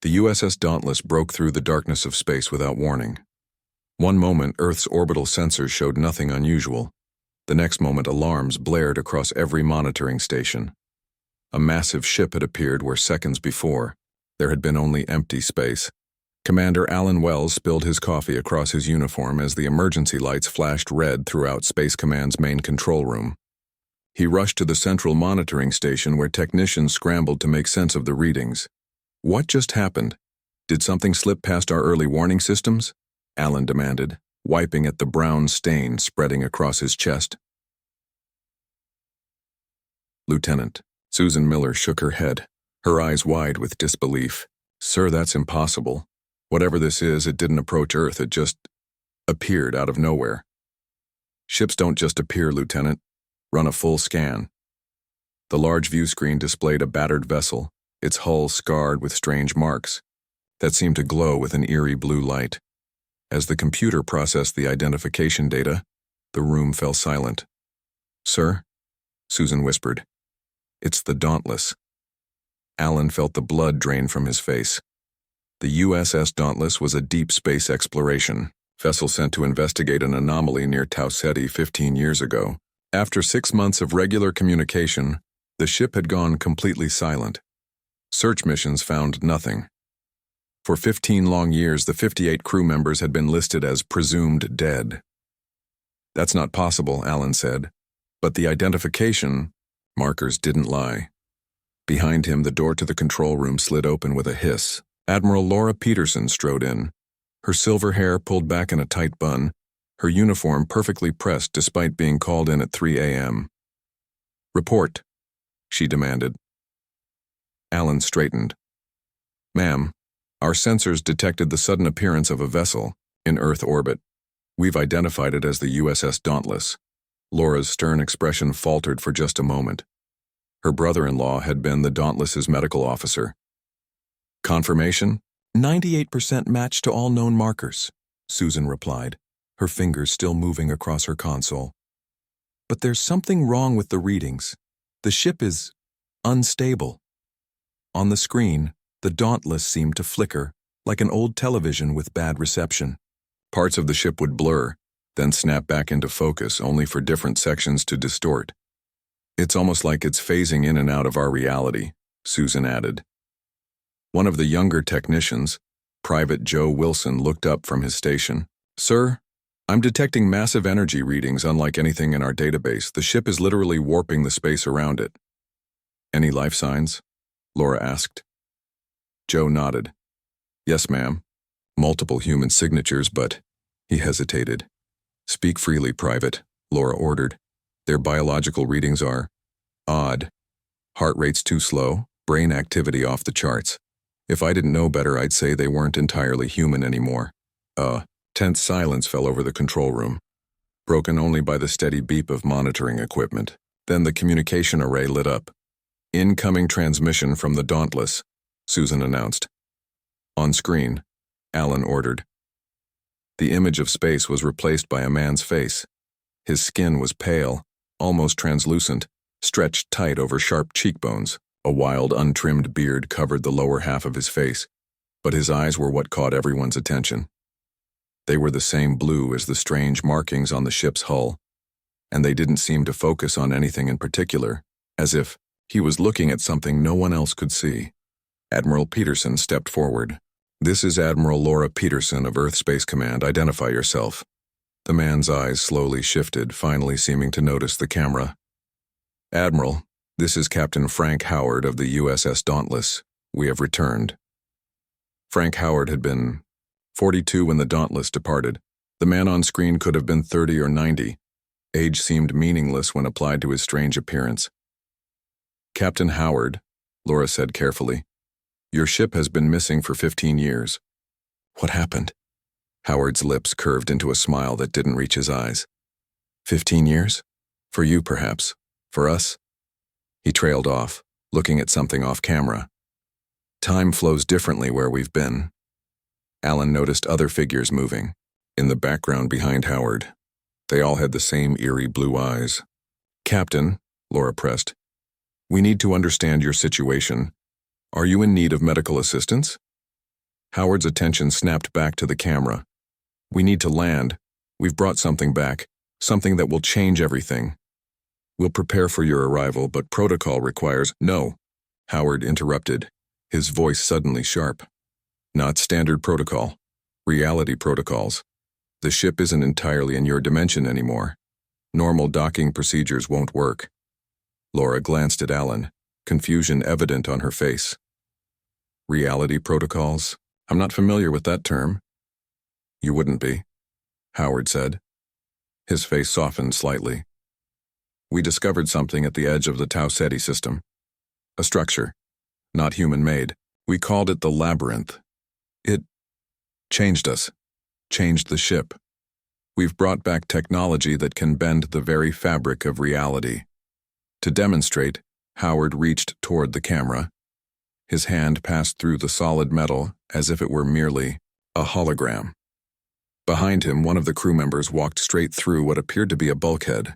The USS Dauntless broke through the darkness of space without warning. One moment, Earth's orbital sensors showed nothing unusual. The next moment, alarms blared across every monitoring station. A massive ship had appeared where seconds before there had been only empty space. Commander Alan Wells spilled his coffee across his uniform as the emergency lights flashed red throughout Space Command's main control room. He rushed to the central monitoring station where technicians scrambled to make sense of the readings. What just happened? Did something slip past our early warning systems? Alan demanded, wiping at the brown stain spreading across his chest. Lieutenant, Susan Miller shook her head, her eyes wide with disbelief. Sir, that's impossible. Whatever this is, it didn't approach Earth, it just appeared out of nowhere. Ships don't just appear, Lieutenant. Run a full scan. The large view screen displayed a battered vessel, its hull scarred with strange marks that seemed to glow with an eerie blue light. As the computer processed the identification data, the room fell silent. Sir, Susan whispered. It's the Dauntless. Alan felt the blood drain from his face. The USS Dauntless was a deep space exploration vessel sent to investigate an anomaly near Tau Ceti 15 years ago. After 6 months of regular communication, the ship had gone completely silent. Search missions found nothing. For 15 long years, the 58 crew members had been listed as presumed dead. That's not possible, Alan said, but the identification markers didn't lie. Behind him, the door to the control room slid open with a hiss. Admiral Laura Peterson strode in, her silver hair pulled back in a tight bun, her uniform perfectly pressed despite being called in at 3 a.m. Report, she demanded. Alan straightened. Ma'am, our sensors detected the sudden appearance of a vessel in Earth orbit. We've identified it as the USS Dauntless. Laura's stern expression faltered for just a moment. Her brother-in-law had been the Dauntless's medical officer. Confirmation? 98% match to all known markers, Susan replied, her fingers still moving across her console. But there's something wrong with the readings. The ship is unstable. On the screen, the Dauntless seemed to flicker, like an old television with bad reception. Parts of the ship would blur, then snap back into focus, only for different sections to distort. It's almost like it's phasing in and out of our reality, Susan added. One of the younger technicians, Private Joe Wilson, looked up from his station. Sir, I'm detecting massive energy readings unlike anything in our database. The ship is literally warping the space around it. Any life signs? Laura asked. Joe nodded. Yes, ma'am. Multiple human signatures, but he hesitated. Speak freely, Private, Laura ordered. Their biological readings are odd. Heart rate's too slow, brain activity off the charts. If I didn't know better, I'd say they weren't entirely human anymore. Tense silence fell over the control room, broken only by the steady beep of monitoring equipment. Then the communication array lit up. Incoming transmission from the Dauntless, Susan announced. On screen, Alan ordered. The image of space was replaced by a man's face. His skin was pale, almost translucent, stretched tight over sharp cheekbones. A wild, untrimmed beard covered the lower half of his face, but his eyes were what caught everyone's attention. They were the same blue as the strange markings on the ship's hull, and they didn't seem to focus on anything in particular, as if he was looking at something no one else could see. Admiral Peterson stepped forward. This is Admiral Laura Peterson of Earth Space Command. Identify yourself. The man's eyes slowly shifted, finally seeming to notice the camera. Admiral, this is Captain Frank Howard of the USS Dauntless. We have returned. Frank Howard had been 42 when the Dauntless departed. The man on screen could have been 30 or 90. Age seemed meaningless when applied to his strange appearance. Captain Howard, Laura said carefully, your ship has been missing for 15 years. What happened? Howard's lips curved into a smile that didn't reach his eyes. 15 years? For you, perhaps. For us? He trailed off, looking at something off camera. Time flows differently where we've been. Alan noticed other figures moving, in the background behind Howard. They all had the same eerie blue eyes. Captain, Laura pressed, we need to understand your situation. Are you in need of medical assistance? Howard's attention snapped back to the camera. "We need to land. We've brought something back, something that will change everything. We'll prepare for your arrival, but protocol requires—" "No," Howard interrupted, his voice suddenly sharp. "Not standard protocol. Reality protocols. The ship isn't entirely in your dimension anymore. Normal docking procedures won't work." Laura glanced at Alan, confusion evident on her face. "Reality protocols? I'm not familiar with that term." "You wouldn't be," Howard said. His face softened slightly. "We discovered something at the edge of the Tau Ceti system. A structure, not human-made. We called it the Labyrinth. It changed us, changed the ship. We've brought back technology that can bend the very fabric of reality." To demonstrate, Howard reached toward the camera. His hand passed through the solid metal as if it were merely a hologram. Behind him, one of the crew members walked straight through what appeared to be a bulkhead.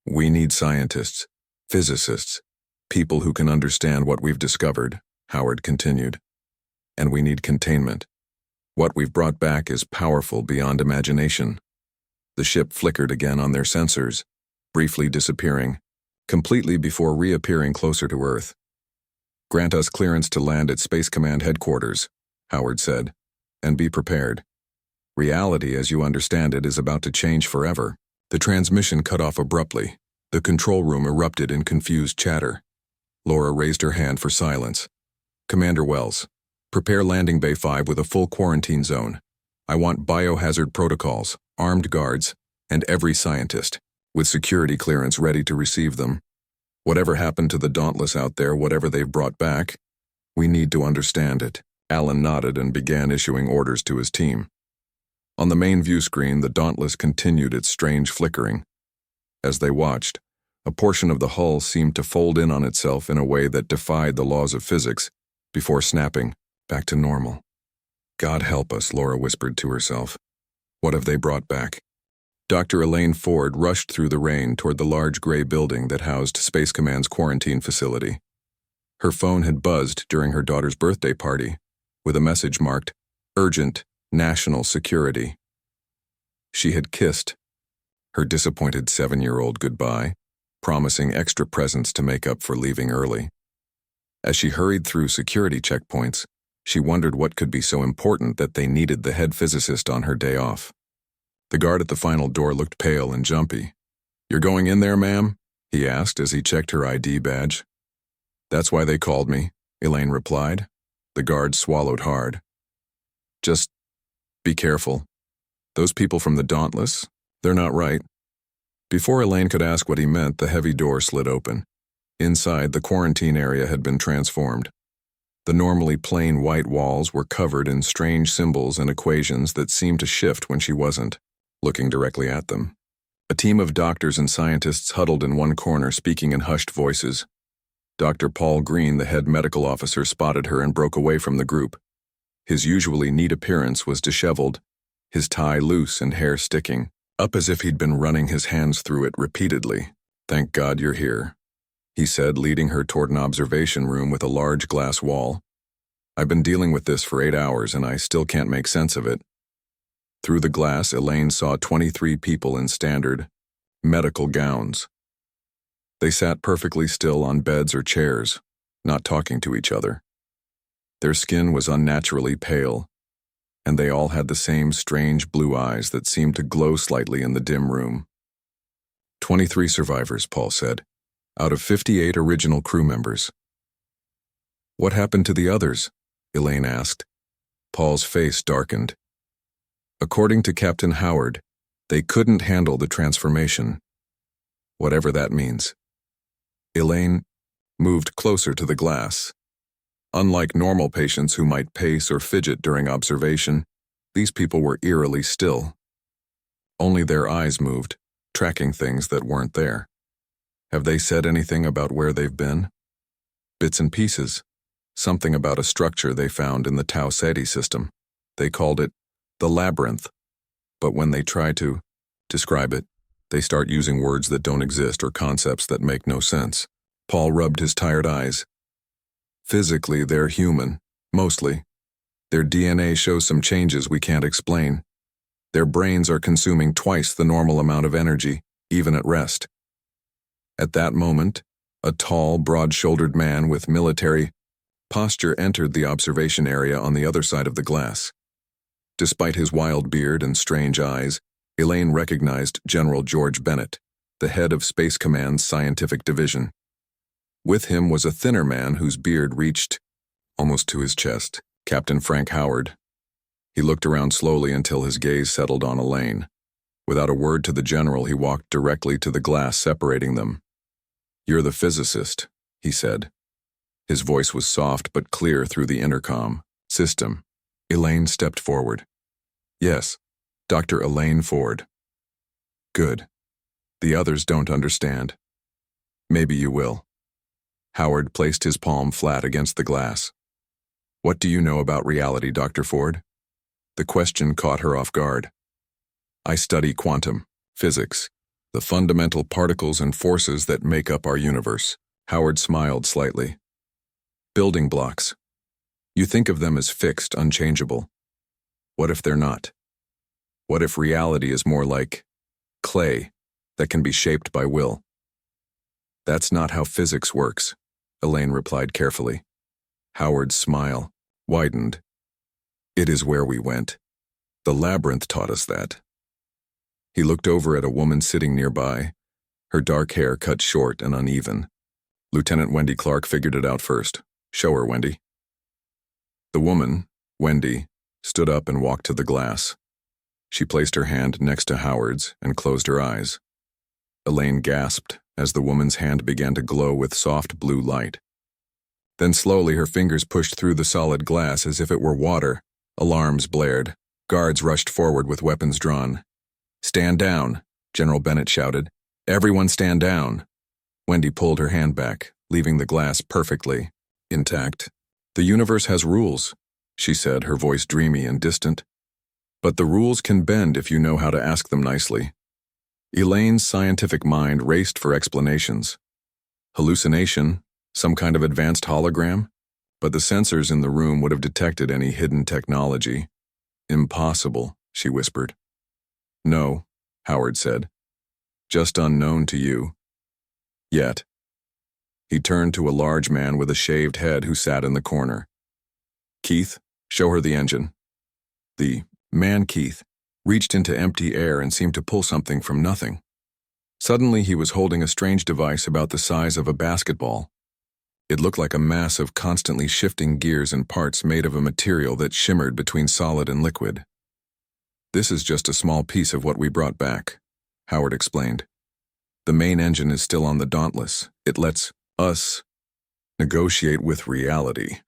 "We need scientists, physicists, people who can understand what we've discovered," Howard continued. "And we need containment. What we've brought back is powerful beyond imagination." The ship flickered again on their sensors, briefly disappearing, completely before reappearing closer to Earth. "Grant us clearance to land at Space Command headquarters," Howard said, "and be prepared. Reality as you understand it is about to change forever." The transmission cut off abruptly. The control room erupted in confused chatter. Laura raised her hand for silence. "Commander Wells, prepare Landing Bay 5 with a full quarantine zone. I want biohazard protocols, armed guards, and every scientist, with security clearance ready to receive them. Whatever happened to the Dauntless out there, whatever they've brought back, we need to understand it." Alan nodded and began issuing orders to his team. On the main view screen, the Dauntless continued its strange flickering. As they watched, a portion of the hull seemed to fold in on itself in a way that defied the laws of physics, before snapping back to normal. "God help us," Laura whispered to herself. "What have they brought back?" Dr. Elaine Ford rushed through the rain toward the large gray building that housed Space Command's quarantine facility. Her phone had buzzed during her daughter's birthday party, with a message marked, "Urgent, National Security." She had kissed her disappointed 7-year-old goodbye, promising extra presents to make up for leaving early. As she hurried through security checkpoints, she wondered what could be so important that they needed the head physicist on her day off. The guard at the final door looked pale and jumpy. "You're going in there, ma'am?" he asked as he checked her ID badge. "That's why they called me," Elaine replied. The guard swallowed hard. "Just be careful. Those people from the Dauntless, they're not right." Before Elaine could ask what he meant, the heavy door slid open. Inside, the quarantine area had been transformed. The normally plain white walls were covered in strange symbols and equations that seemed to shift when she wasn't looking directly at them. A team of doctors and scientists huddled in one corner, speaking in hushed voices. Dr. Paul Green, the head medical officer, spotted her and broke away from the group. His usually neat appearance was disheveled, his tie loose and hair sticking up as if he'd been running his hands through it repeatedly. "Thank God you're here," he said, leading her toward an observation room with a large glass wall. "I've been dealing with this for 8 hours and I still can't make sense of it." Through the glass, Elaine saw 23 people in standard medical gowns. They sat perfectly still on beds or chairs, not talking to each other. Their skin was unnaturally pale, and they all had the same strange blue eyes that seemed to glow slightly in the dim room. 23 survivors, Paul said, out of 58 original crew members. "What happened to the others?" Elaine asked. Paul's face darkened. "According to Captain Howard, they couldn't handle the transformation. Whatever that means." Elaine moved closer to the glass. Unlike normal patients who might pace or fidget during observation, these people were eerily still. Only their eyes moved, tracking things that weren't there. "Have they said anything about where they've been?" "Bits and pieces. Something about a structure they found in the Tau Ceti system. They called it the Labyrinth. But when they try to describe it, they start using words that don't exist or concepts that make no sense." Paul rubbed his tired eyes. "Physically, they're human, mostly. Their DNA shows some changes we can't explain. Their brains are consuming twice the normal amount of energy, even at rest. At that moment, a tall, broad-shouldered man with military posture entered the observation area on the other side of the glass. Despite his wild beard and strange eyes, Elaine recognized General George Bennett, the head of Space Command's scientific division. With him was a thinner man whose beard reached almost to his chest, Captain Frank Howard. He looked around slowly until his gaze settled on Elaine. Without a word to the general, he walked directly to the glass separating them. "You're the physicist," he said. His voice was soft but clear through the intercom system. Elaine stepped forward. "Yes, Dr. Elaine Ford." "Good. The others don't understand." "Maybe you will." Howard placed his palm flat against the glass. "What do you know about reality, Dr. Ford?" The question caught her off guard. "I study quantum physics, the fundamental particles and forces that make up our universe." Howard smiled slightly. "Building blocks. You think of them as fixed, unchangeable. What if they're not? What if reality is more like clay that can be shaped by will?" "That's not how physics works," Elaine replied carefully. Howard's smile widened. "It is where we went. The labyrinth taught us that." He looked over at a woman sitting nearby, her dark hair cut short and uneven. Lieutenant Wendy Clark figured it out first. "Show her, Wendy." The woman, Wendy, stood up and walked to the glass. She placed her hand next to Howard's and closed her eyes. Elaine gasped as the woman's hand began to glow with soft blue light. Then slowly her fingers pushed through the solid glass as if it were water. Alarms blared. Guards rushed forward with weapons drawn. "Stand down," General Bennett shouted. "Everyone stand down." Wendy pulled her hand back, leaving the glass perfectly intact. "The universe has rules," she said, her voice dreamy and distant. "But the rules can bend if you know how to ask them nicely." Elaine's scientific mind raced for explanations. Hallucination, some kind of advanced hologram? But the sensors in the room would have detected any hidden technology. "Impossible," she whispered. "No," Howard said. "Just unknown to you. Yet." He turned to a large man with a shaved head who sat in the corner. "Keith, show her the engine." The man, Keith, reached into empty air and seemed to pull something from nothing. Suddenly he was holding a strange device about the size of a basketball. It looked like a mass of constantly shifting gears and parts made of a material that shimmered between solid and liquid. "This is just a small piece of what we brought back," Howard explained. "The main engine is still on the Dauntless. It lets us negotiate with reality."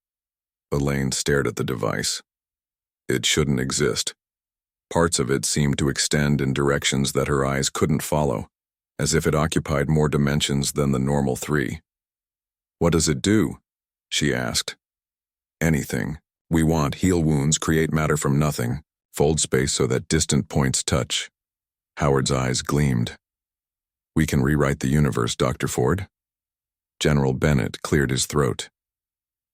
Elaine stared at the device. It shouldn't exist. Parts of it seemed to extend in directions that her eyes couldn't follow, as if it occupied more dimensions than the normal 3. "What does it do?" she asked. "Anything. We want heal wounds, create matter from nothing, fold space so that distant points touch." Howard's eyes gleamed. "We can rewrite the universe, Dr. Ford." General Bennett cleared his throat.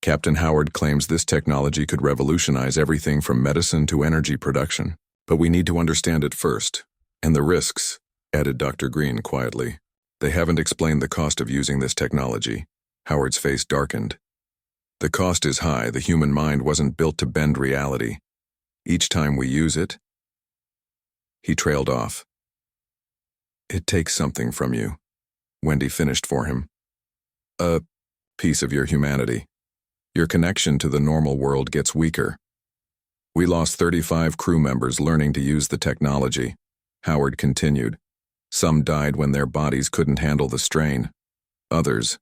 "Captain Howard claims this technology could revolutionize everything from medicine to energy production. But we need to understand it first. And the risks," added Dr. Green quietly. "They haven't explained the cost of using this technology." Howard's face darkened. "The cost is high. The human mind wasn't built to bend reality. Each time we use it..." He trailed off. "It takes something from you," Wendy finished for him. "A piece of your humanity. Your connection to the normal world gets weaker." "We lost 35 crew members learning to use the technology," Howard continued. "Some died when their bodies couldn't handle the strain. Others,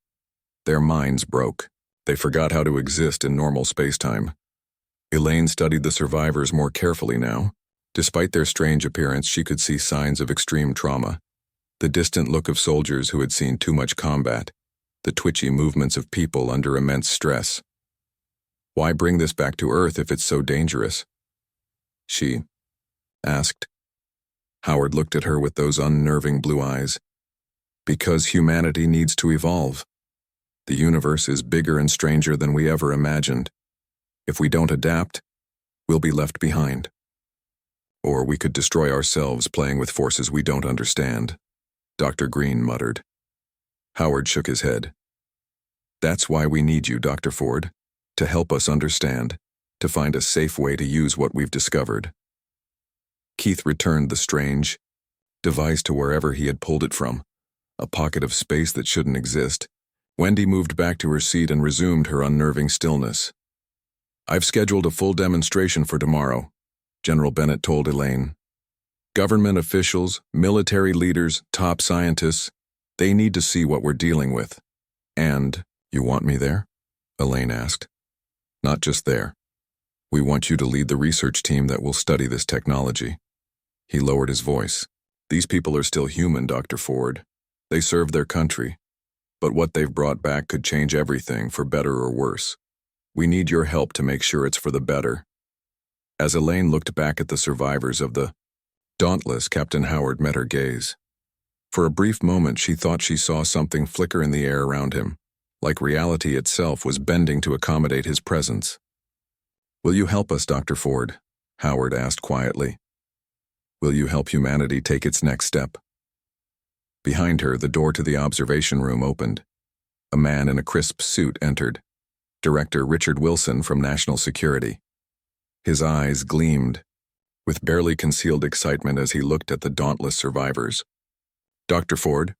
their minds broke. They forgot how to exist in normal spacetime." Elaine studied the survivors more carefully now. Despite their strange appearance, she could see signs of extreme trauma. The distant look of soldiers who had seen too much combat. The twitchy movements of people under immense stress. "Why bring this back to Earth if it's so dangerous?" she asked. Howard looked at her with those unnerving blue eyes. "Because humanity needs to evolve. The universe is bigger and stranger than we ever imagined. If we don't adapt, we'll be left behind. Or we could destroy ourselves playing with forces we don't understand, Dr. Green muttered. Howard shook his head. That's why we need you, Dr. Ford, to help us understand, to find a safe way to use what we've discovered. Keith returned the strange device to wherever he had pulled it from, a pocket of space that shouldn't exist. Wendy moved back to her seat and resumed her unnerving stillness. I've scheduled a full demonstration for tomorrow, General Bennett told Elaine. Government officials, military leaders, top scientists, they need to see what we're dealing with. And, you want me there? Elaine asked. Not just there. We want you to lead the research team that will study this technology. He lowered his voice. These people are still human, Dr. Ford. They serve their country. But what they've brought back could change everything, for better or worse. We need your help to make sure it's for the better. As Elaine looked back at the survivors of the Dauntless, Captain Howard met her gaze. For a brief moment she thought she saw something flicker in the air around him, like reality itself was bending to accommodate his presence. Will you help us, Dr. Ford? Howard asked quietly. Will you help humanity take its next step? Behind her, the door to the observation room opened. A man in a crisp suit entered. Director Richard Wilson from National Security. His eyes gleamed with barely concealed excitement as he looked at the dauntless survivors. Dr. Ford,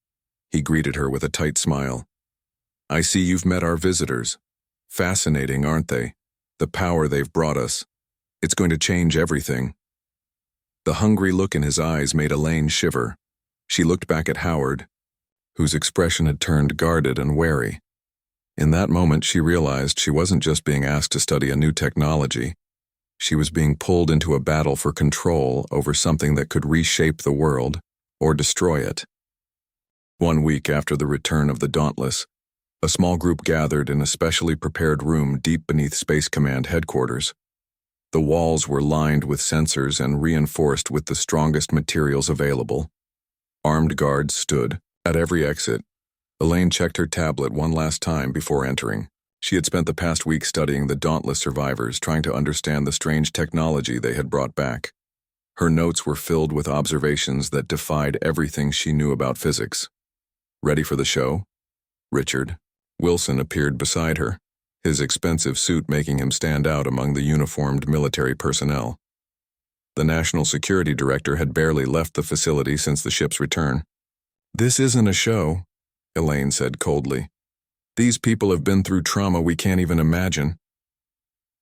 he greeted her with a tight smile. I see you've met our visitors. Fascinating, aren't they? The power they've brought us. It's going to change everything. The hungry look in his eyes made Elaine shiver. She looked back at Howard, whose expression had turned guarded and wary. In that moment, she realized she wasn't just being asked to study a new technology. She was being pulled into a battle for control over something that could reshape the world or destroy it. 1 week after the return of the Dauntless, a small group gathered in a specially prepared room deep beneath Space Command headquarters. The walls were lined with sensors and reinforced with the strongest materials available. Armed guards stood at every exit. Elaine checked her tablet one last time before entering. She had spent the past week studying the Dauntless survivors, trying to understand the strange technology they had brought back. Her notes were filled with observations that defied everything she knew about physics. Ready for the show? Richard Wilson appeared beside her, his expensive suit making him stand out among the uniformed military personnel. The National Security Director had barely left the facility since the ship's return. This isn't a show, Elaine said coldly. These people have been through trauma we can't even imagine.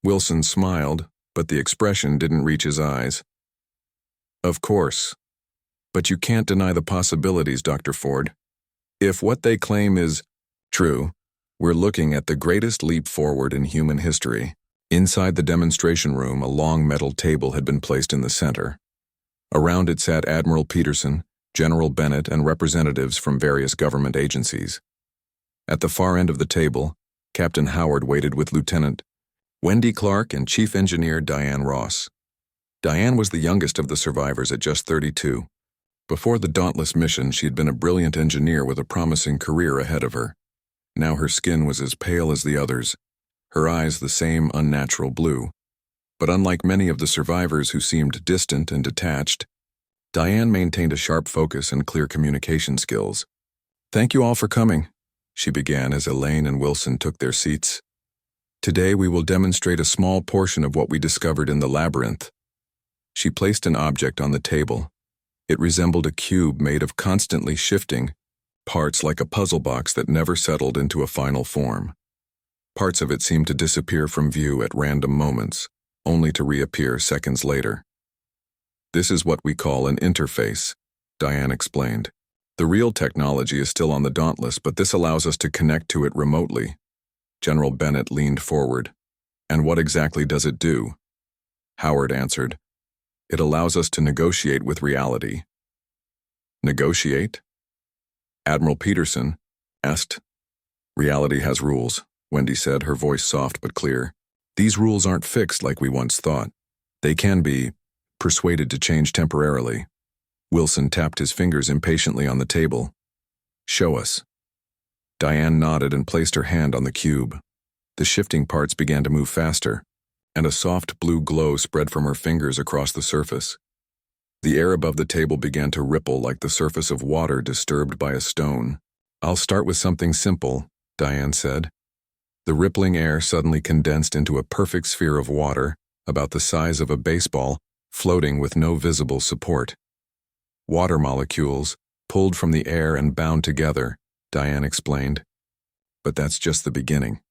Wilson smiled, but the expression didn't reach his eyes. Of course. But you can't deny the possibilities, Dr. Ford. If what they claim is true, we're looking at the greatest leap forward in human history. Inside the demonstration room, a long metal table had been placed in the center. Around it sat Admiral Peterson, General Bennett, and representatives from various government agencies. At the far end of the table, Captain Howard waited with Lieutenant Wendy Clark and Chief Engineer Diane Ross. Diane was the youngest of the survivors at just 32. Before the Dauntless mission, she had been a brilliant engineer with a promising career ahead of her. Now her skin was as pale as the others, her eyes the same unnatural blue. But unlike many of the survivors who seemed distant and detached, Diane maintained a sharp focus and clear communication skills. Thank you all for coming, she began as Elaine and Wilson took their seats. Today we will demonstrate a small portion of what we discovered in the labyrinth. She placed an object on the table. It resembled a cube made of constantly shifting parts, like a puzzle box that never settled into a final form. Parts of it seemed to disappear from view at random moments, only to reappear seconds later. This is what we call an interface, Diane explained. The real technology is still on the Dauntless, but this allows us to connect to it remotely. General Bennett leaned forward. And what exactly does it do? Howard answered. It allows us to negotiate with reality. Negotiate? Admiral Peterson asked. Reality has rules, Wendy said, her voice soft but clear. These rules aren't fixed like we once thought. They can be persuaded to change temporarily. Wilson tapped his fingers impatiently on the table. Show us. Diane nodded and placed her hand on the cube. The shifting parts began to move faster. and a soft blue glow spread from her fingers across the surface. The air above the table began to ripple like the surface of water disturbed by a stone. "I'll start with something simple," Diane said. The rippling air suddenly condensed into a perfect sphere of water, about the size of a baseball, floating with no visible support. "Water molecules, pulled from the air and bound together," Diane explained. "But that's just the beginning."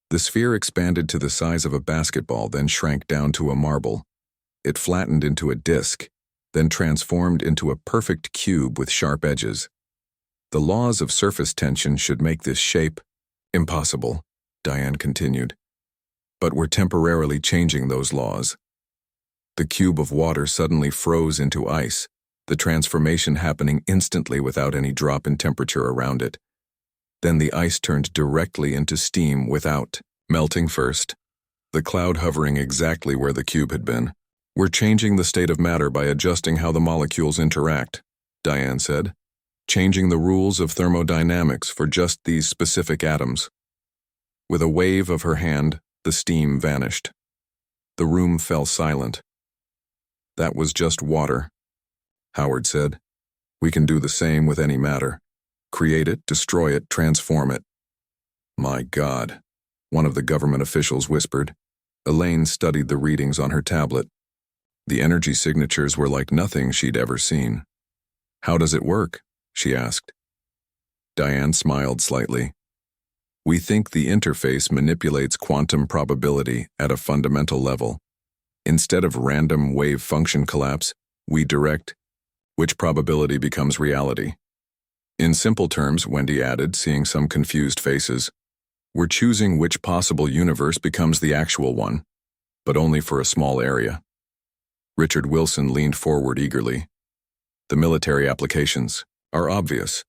The sphere expanded to the size of a basketball, then shrank down to a marble. It flattened into a disc, then transformed into a perfect cube with sharp edges. "The laws of surface tension should make this shape impossible," Diane continued. "But we're temporarily changing those laws." The cube of water suddenly froze into ice, the transformation happening instantly without any drop in temperature around it. Then the ice turned directly into steam without melting first, the cloud hovering exactly where the cube had been. "We're changing the state of matter by adjusting how the molecules interact," Diane said, "changing the rules of thermodynamics for just these specific atoms." With a wave of her hand, the steam vanished. The room fell silent. "That was just water," Howard said. "We can do the same with any matter. Create it, destroy it, transform it." "My God," one of the government officials whispered. Elaine studied the readings on her tablet. The energy signatures were like nothing she'd ever seen. "How does it work?" she asked. Diane smiled slightly. "We think the interface manipulates quantum probability at a fundamental level. Instead of random wave function collapse, we direct which probability becomes reality." "In simple terms," Wendy added, seeing some confused faces, "we're choosing which possible universe becomes the actual one, but only for a small area." Richard Wilson leaned forward eagerly. "The military applications are obvious.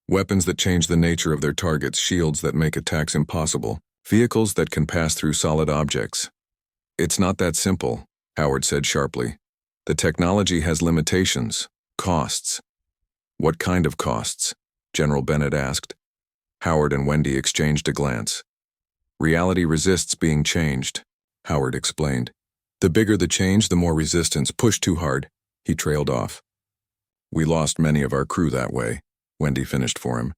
Weapons that change the nature of their targets, shields that make attacks impossible, vehicles that can pass through solid objects." "It's not that simple," Howard said sharply. "The technology has limitations, costs." "What kind of costs?" General Bennett asked. Howard and Wendy exchanged a glance. "Reality resists being changed," Howard explained. "The bigger the change, the more resistance. Push too hard." He trailed off. "We lost many of our crew that way," Wendy finished for him.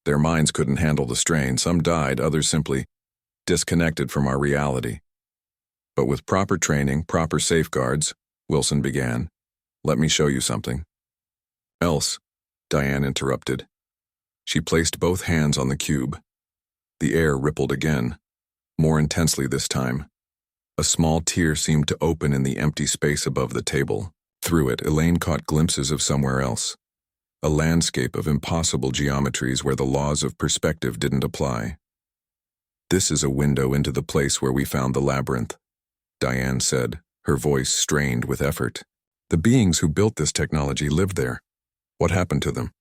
"Their minds couldn't handle the strain. Some died, others simply disconnected from our reality. But with proper training, proper safeguards," Wilson began. "Let me show you something." "Else," Diane interrupted. She placed both hands on the cube. The air rippled again, more intensely this time. A small tear seemed to open in the empty space above the table. Through it, Elaine caught glimpses of somewhere else. A landscape of impossible geometries where the laws of perspective didn't apply. "This is a window into the place where we found the labyrinth," Diane said, her voice strained with effort. "The beings who built this technology lived there. What happened to them?"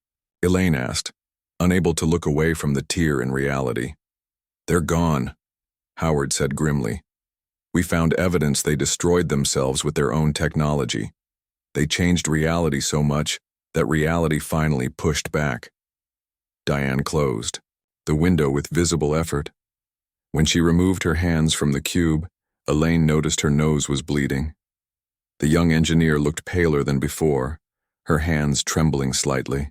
Elaine asked, unable to look away from the tear in reality. "They're gone," Howard said grimly. "We found evidence they destroyed themselves with their own technology. They changed reality so much that reality finally pushed back." Diane closed the window with visible effort. When she removed her hands from the cube, Elaine noticed her nose was bleeding. The young engineer looked paler than before, her hands trembling slightly.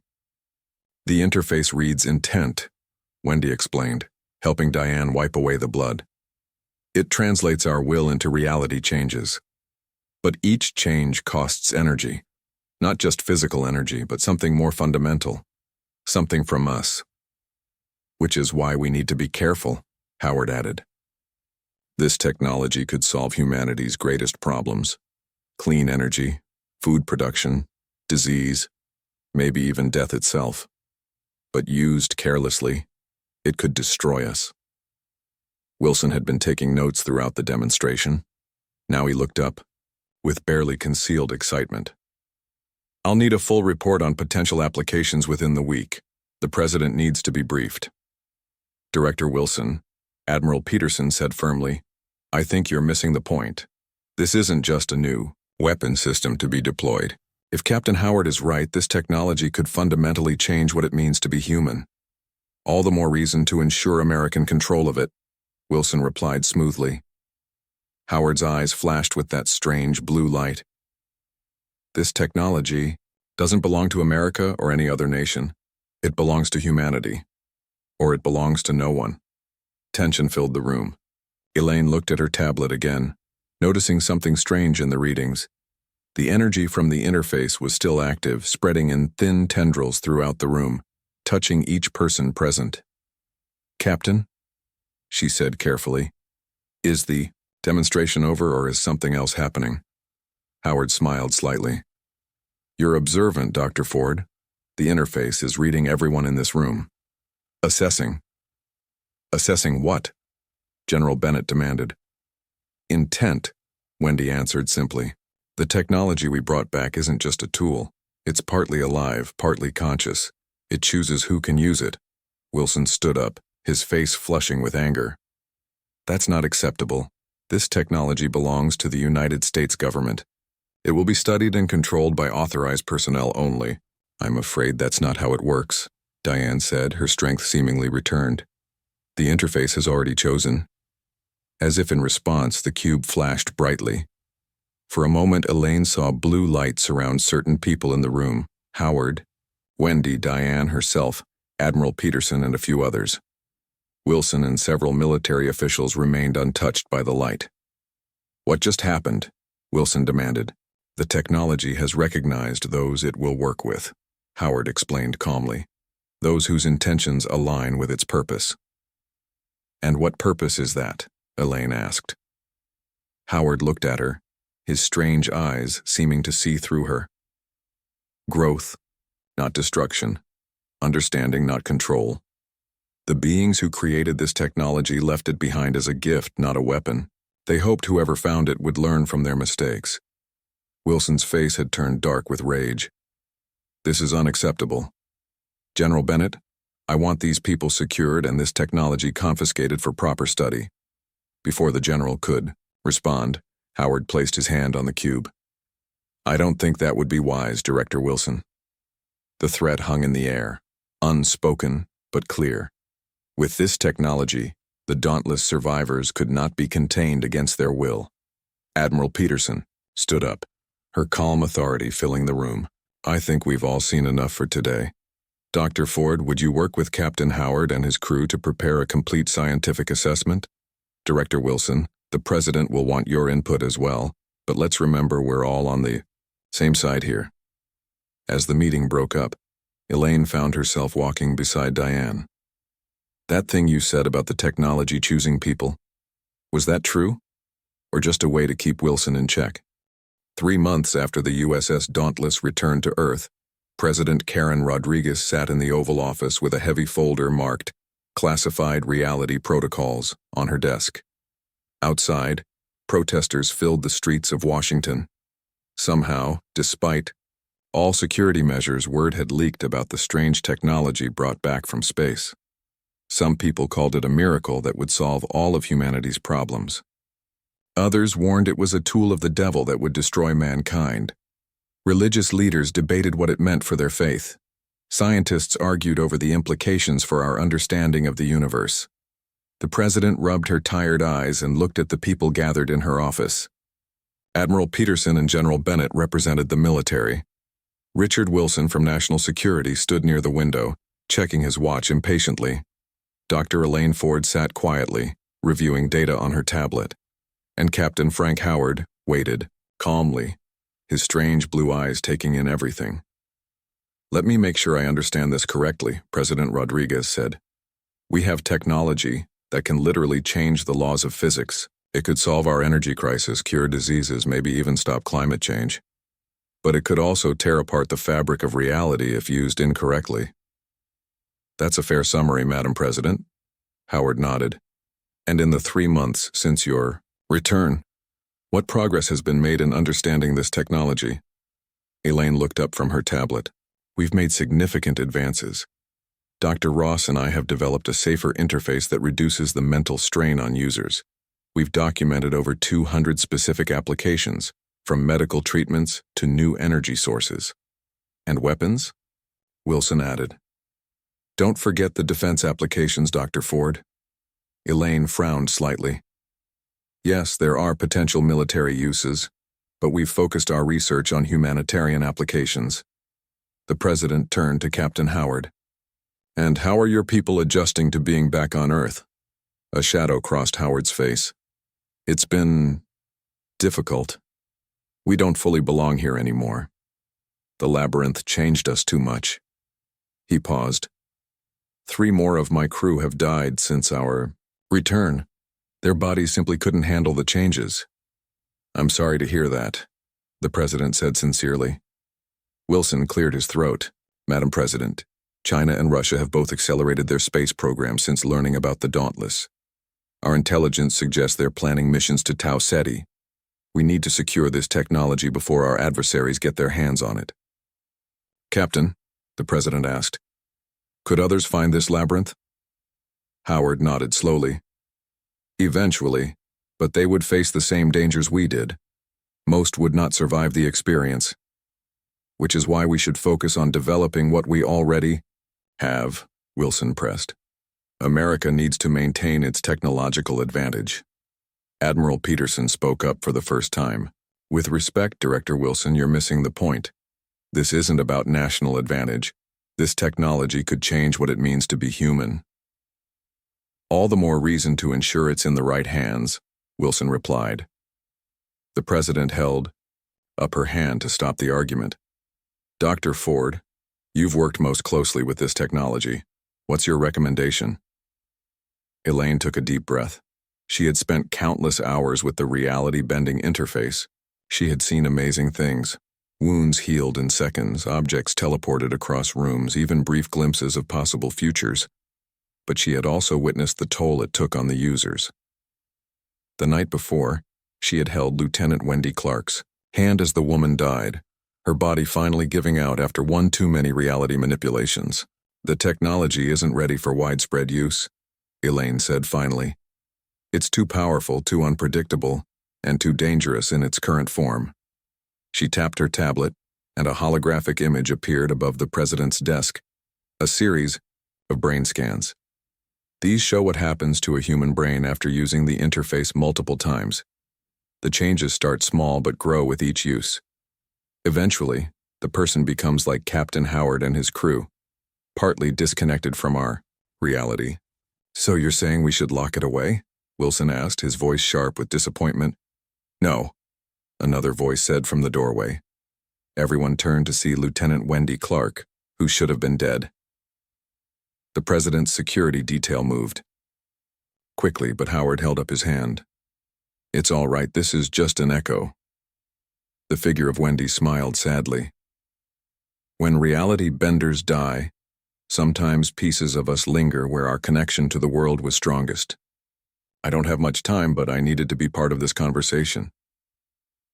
"The interface reads intent," Wendy explained, helping Diane wipe away the blood. "It translates our will into reality changes. But each change costs energy. Not just physical energy, but something more fundamental. Something from us. Which is why we need to be careful," Howard added. "This technology could solve humanity's greatest problems. Clean energy, food production, disease, maybe even death itself. But used carelessly, it could destroy us." Wilson had been taking notes throughout the demonstration. Now he looked up, with barely concealed excitement. "I'll need a full report on potential applications within the week. The President needs to be briefed." Director Wilson, Admiral Peterson said firmly, "I think you're missing the point. This isn't just a new weapon system to be deployed. If Captain Howard is right, this technology could fundamentally change what it means to be human. All the more reason to ensure American control of it," Wilson replied smoothly. Howard's eyes flashed with that strange blue light. This technology doesn't belong to America or any other nation. It belongs to humanity. Or it belongs to no one. Tension filled the room. Elaine looked at her tablet again, noticing something strange in the readings. The energy from the interface was still active, spreading in thin tendrils throughout the room, touching each person present. "Captain," she said carefully, "is the demonstration over or is something else happening?" Howard smiled slightly. "You're observant, Dr. Ford. The interface is reading everyone in this room. Assessing." "Assessing what?" General Bennett demanded. "Intent," Wendy answered simply. "The technology we brought back isn't just a tool. It's partly alive, partly conscious. It chooses who can use it." Wilson stood up, his face flushing with anger. "That's not acceptable. This technology belongs to the United States government. It will be studied and controlled by authorized personnel only." "I'm afraid that's not how it works," Diane said, her strength seemingly returned. "The interface has already chosen." As if in response, the cube flashed brightly. For a moment, Elaine saw blue light surround certain people in the room: Howard, Wendy, Diane herself, Admiral Peterson, and a few others. Wilson and several military officials remained untouched by the light. "What just happened?" Wilson demanded. "The technology has recognized those it will work with," Howard explained calmly. "Those whose intentions align with its purpose." "And what purpose is that?" Elaine asked. Howard looked at her, his strange eyes seeming to see through her. "Growth, not destruction. Understanding, not control. The beings who created this technology left it behind as a gift, not a weapon. They hoped whoever found it would learn from their mistakes." Wilson's face had turned dark with rage. "This is unacceptable. General Bennett, I want these people secured and this technology confiscated for proper study." Before the general could respond, Howard placed his hand on the cube. "I don't think that would be wise, Director Wilson." The threat hung in the air, unspoken but clear. With this technology, the dauntless survivors could not be contained against their will. Admiral Peterson stood up, her calm authority filling the room. "I think we've all seen enough for today. Dr. Ford, would you work with Captain Howard and his crew to prepare a complete scientific assessment? Director Wilson, the President will want your input as well, but let's remember we're all on the same side here." As the meeting broke up, Elaine found herself walking beside Diane. "That thing you said about the technology choosing people, was that true? Or just a way to keep Wilson in check?" 3 months after the USS Dauntless returned to Earth, President Karen Rodriguez sat in the Oval Office with a heavy folder marked "Classified Reality Protocols" on her desk. Outside, protesters filled the streets of Washington. Somehow, despite all security measures, word had leaked about the strange technology brought back from space. Some people called it a miracle that would solve all of humanity's problems. Others warned it was a tool of the devil that would destroy mankind. Religious leaders debated what it meant for their faith. Scientists argued over the implications for our understanding of the universe. The President rubbed her tired eyes and looked at the people gathered in her office. Admiral Peterson and General Bennett represented the military. Richard Wilson from National Security stood near the window, checking his watch impatiently. Dr. Elaine Ford sat quietly, reviewing data on her tablet. And Captain Frank Howard waited, calmly, his strange blue eyes taking in everything. "Let me make sure I understand this correctly," President Rodriguez said. "We have technology that can literally change the laws of physics. It could solve our energy crisis, cure diseases, maybe even stop climate change. But it could also tear apart the fabric of reality if used incorrectly." "That's a fair summary, Madam President." Howard nodded. "And in the 3 months since your return, what progress has been made in understanding this technology?" Elaine looked up from her tablet. "We've made significant advances. Dr. Ross and I have developed a safer interface that reduces the mental strain on users. We've documented over 200 specific applications, from medical treatments to new energy sources." "And weapons?" Wilson added. "Don't forget the defense applications, Dr. Ford." Elaine frowned slightly. Yes, there are potential military uses, but we've focused our research on humanitarian applications. The president turned to Captain Howard. And how are your people adjusting to being back on Earth? A shadow crossed Howard's face. It's been difficult. We don't fully belong here anymore. The labyrinth changed us too much. He paused. 3 more of my crew have died since our return. Their bodies simply couldn't handle the changes. I'm sorry to hear that, the president said sincerely. Wilson cleared his throat. Madam President, China and Russia have both accelerated their space program since learning about the Dauntless. Our intelligence suggests they're planning missions to Tau Ceti. We need to secure this technology before our adversaries get their hands on it. Captain, the president asked, could others find this labyrinth? Howard nodded slowly. Eventually, but they would face the same dangers we did. Most would not survive the experience. Which is why we should focus on developing what we already have, Wilson pressed. America needs to maintain its technological advantage. Admiral Peterson spoke up for the first time. With respect, Director Wilson, you're missing the point. This isn't about national advantage. This technology could change what it means to be human. All the more reason to ensure it's in the right hands, Wilson replied. The president held up her hand to stop the argument. Dr. Ford, you've worked most closely with this technology. What's your recommendation? Elaine took a deep breath. She had spent countless hours with the reality-bending interface. She had seen amazing things. Wounds healed in seconds, objects teleported across rooms, even brief glimpses of possible futures. But she had also witnessed the toll it took on the users. The night before, she had held Lieutenant Wendy Clark's hand as the woman died, her body finally giving out after one too many reality manipulations. The technology isn't ready for widespread use, Elaine said finally. It's too powerful, too unpredictable, and too dangerous in its current form. She tapped her tablet, and a holographic image appeared above the president's desk, a series of brain scans. These show what happens to a human brain after using the interface multiple times. The changes start small but grow with each use. Eventually, the person becomes like Captain Howard and his crew, partly disconnected from our reality. So you're saying we should lock it away? Wilson asked, his voice sharp with disappointment. No, another voice said from the doorway. Everyone turned to see Lieutenant Wendy Clark, who should have been dead. The president's security detail moved. Quickly, but Howard held up his hand. It's all right, this is just an echo. The figure of Wendy smiled sadly. When reality benders die, sometimes pieces of us linger where our connection to the world was strongest. I don't have much time, but I needed to be part of this conversation.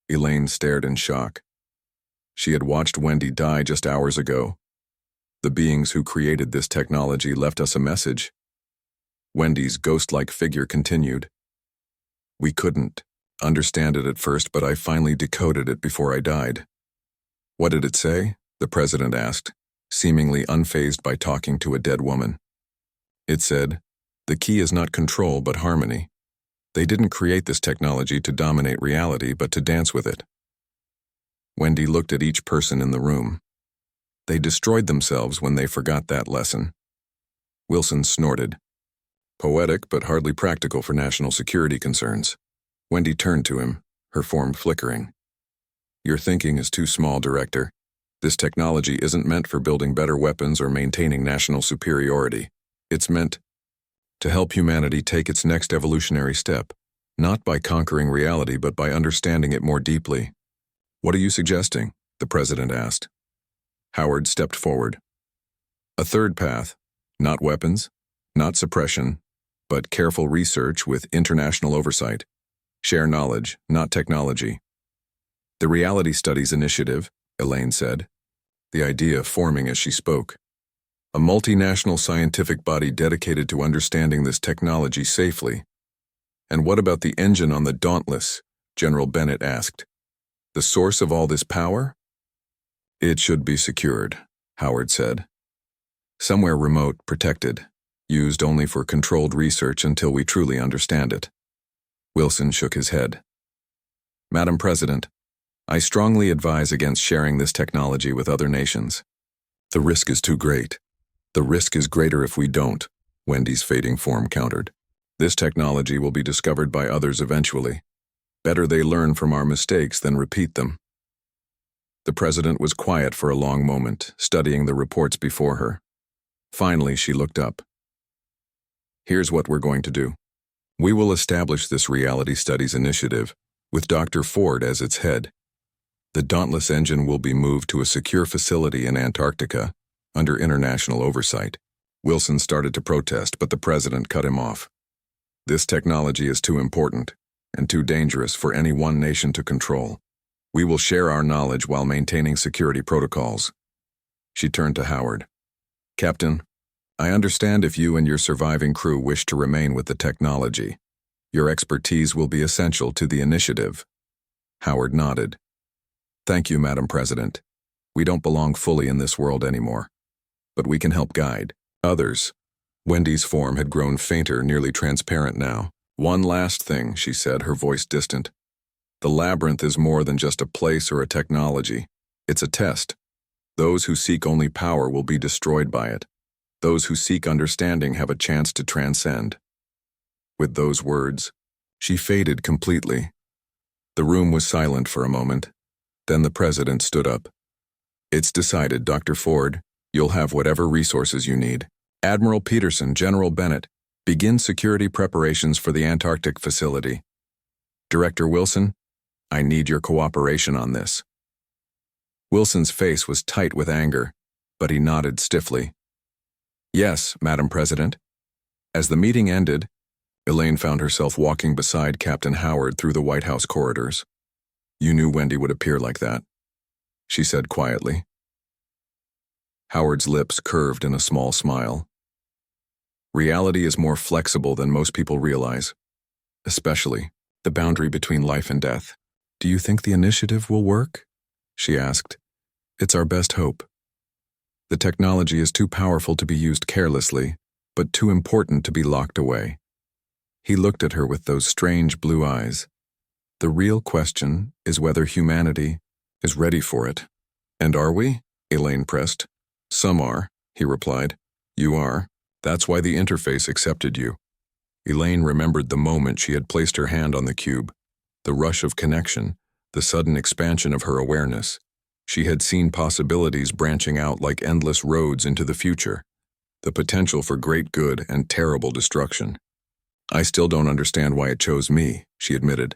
Elaine stared in shock. She had watched Wendy die just hours ago. The beings who created this technology left us a message. Wendy's ghost-like figure continued. We couldn't understand it at first, but I finally decoded it before I died. What did it say? The president asked, seemingly unfazed by talking to a dead woman. It said, the key is not control but harmony. They didn't create this technology to dominate reality, but to dance with it. Wendy looked at each person in the room. They destroyed themselves when they forgot that lesson. Wilson snorted. Poetic, but hardly practical for national security concerns. Wendy turned to him, her form flickering. Your thinking is too small, Director. This technology isn't meant for building better weapons or maintaining national superiority. It's meant to help humanity take its next evolutionary step, not by conquering reality but by understanding it more deeply. What are you suggesting? The president asked. Howard stepped forward. A third path, not weapons, not suppression, but careful research with international oversight. Share knowledge, not technology. The Reality Studies Initiative, Elaine said, the idea forming as she spoke. A multinational scientific body dedicated to understanding this technology safely. And what about the engine on the Dauntless? General Bennett asked. The source of all this power? It should be secured, Howard said. Somewhere remote, protected, used only for controlled research until we truly understand it. Wilson shook his head. Madam President, I strongly advise against sharing this technology with other nations. The risk is too great. The risk is greater if we don't, Wendy's fading form countered. This technology will be discovered by others eventually. Better they learn from our mistakes than repeat them. The president was quiet for a long moment, studying the reports before her. Finally, she looked up. Here's what we're going to do. We will establish this reality studies initiative with Dr. Ford as its head. The Dauntless engine will be moved to a secure facility in Antarctica under international oversight. Wilson started to protest, but the president cut him off. This technology is too important and too dangerous for any one nation to control. We will share our knowledge while maintaining security protocols. She turned to Howard. Captain, I understand if you and your surviving crew wish to remain with the technology. Your expertise will be essential to the initiative. Howard nodded. Thank you, Madam President. We don't belong fully in this world anymore, but we can help guide others. Wendy's form had grown fainter, nearly transparent now. One last thing, she said, her voice distant. The labyrinth is more than just a place or a technology. It's a test. Those who seek only power will be destroyed by it. Those who seek understanding have a chance to transcend. With those words, she faded completely. The room was silent for a moment. Then the president stood up. It's decided, Dr. Ford. You'll have whatever resources you need. Admiral Peterson, General Bennett, begin security preparations for the Antarctic facility. Director Wilson, I need your cooperation on this. Wilson's face was tight with anger, but he nodded stiffly. Yes, Madam President. As the meeting ended, Elaine found herself walking beside Captain Howard through the White House corridors. You knew Wendy would appear like that, she said quietly. Howard's lips curved in a small smile. Reality is more flexible than most people realize, especially the boundary between life and death. Do you think the initiative will work? She asked. It's our best hope. The technology is too powerful to be used carelessly, but too important to be locked away. He looked at her with those strange blue eyes. The real question is whether humanity is ready for it. And are we? Elaine pressed. Some are, he replied. You are. That's why the interface accepted you. Elaine remembered the moment she had placed her hand on the cube, the rush of connection, the sudden expansion of her awareness. She had seen possibilities branching out like endless roads into the future, the potential for great good and terrible destruction. I still don't understand why it chose me, she admitted.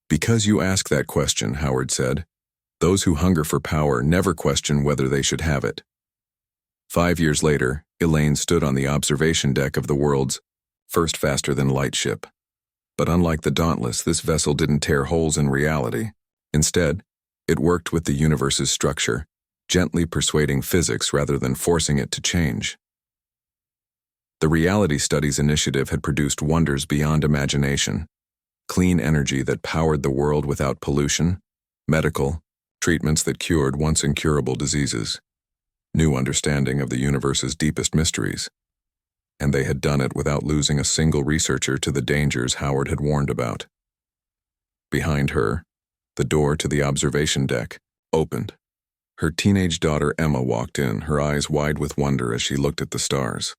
Because you ask that question, Howard said. Those who hunger for power never question whether they should have it. 5 years later, Elaine stood on the observation deck of the world's first faster-than-light ship. But unlike the Dauntless, this vessel didn't tear holes in reality. Instead, it worked with the universe's structure, gently persuading physics rather than forcing it to change. The Reality Studies Initiative had produced wonders beyond imagination. Clean energy that powered the world without pollution, medical treatments that cured once incurable diseases, new understanding of the universe's deepest mysteries. And they had done it without losing a single researcher to the dangers Howard had warned about. Behind her, the door to the observation deck opened. Her teenage daughter Emma walked in, her eyes wide with wonder as she looked at the stars.